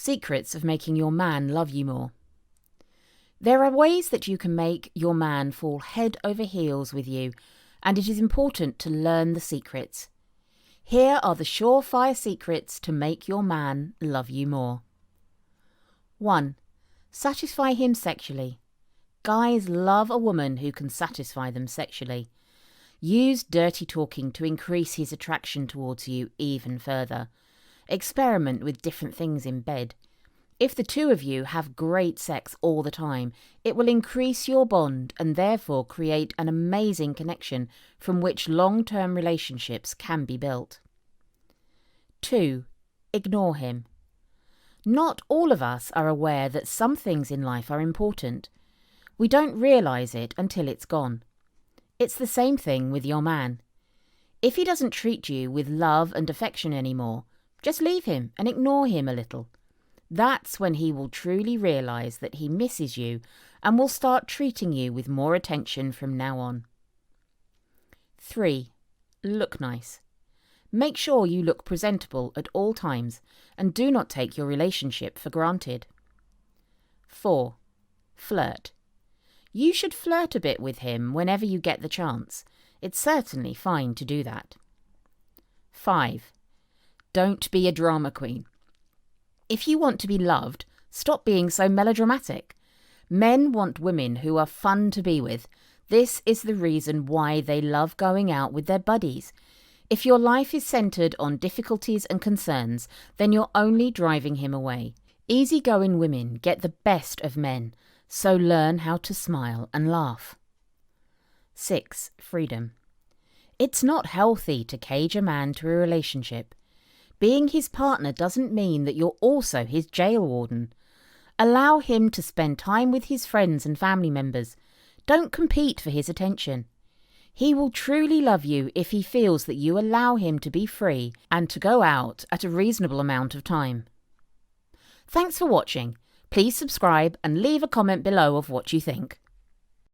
Secrets of making your man love you more. There are ways that you can make your man fall head over heels with you, and it is important to learn the secrets. Here are the surefire secrets to make your man love you more. 1. Satisfy him sexually. Guys love a woman who can satisfy them sexually. Use dirty talking to increase his attraction towards you even further. Experiment with different things in bed. If the two of you have great sex all the time, it will increase your bond and therefore create an amazing connection from which long-term relationships can be built. 2. Ignore him. Not all of us are aware that some things in life are important. We don't realise it until it's gone. It's the same thing with your man. If he doesn't treat you with love and affection anymore, just leave him and ignore him a little. That's when he will truly realise that he misses you and will start treating you with more attention from now on. 3. Look nice. Make sure you look presentable at all times and do not take your relationship for granted. 4. Flirt. You should flirt a bit with him whenever you get the chance. It's certainly fine to do that. 5. Don't be a drama queen. If you want to be loved, stop being so melodramatic. Men want women who are fun to be with. This is the reason why they love going out with their buddies. If your life is centred on difficulties and concerns, then you're only driving him away. Easygoing women get the best of men, so learn how to smile and laugh. 6. Freedom. It's not healthy to cage a man to a relationship. Being his partner doesn't mean that you're also his jail warden. Allow him to spend time with his friends and family members. Don't compete for his attention. He will truly love you if he feels that you allow him to be free and to go out at a reasonable amount of time. Thanks for watching. Please subscribe and leave a comment below of what you think.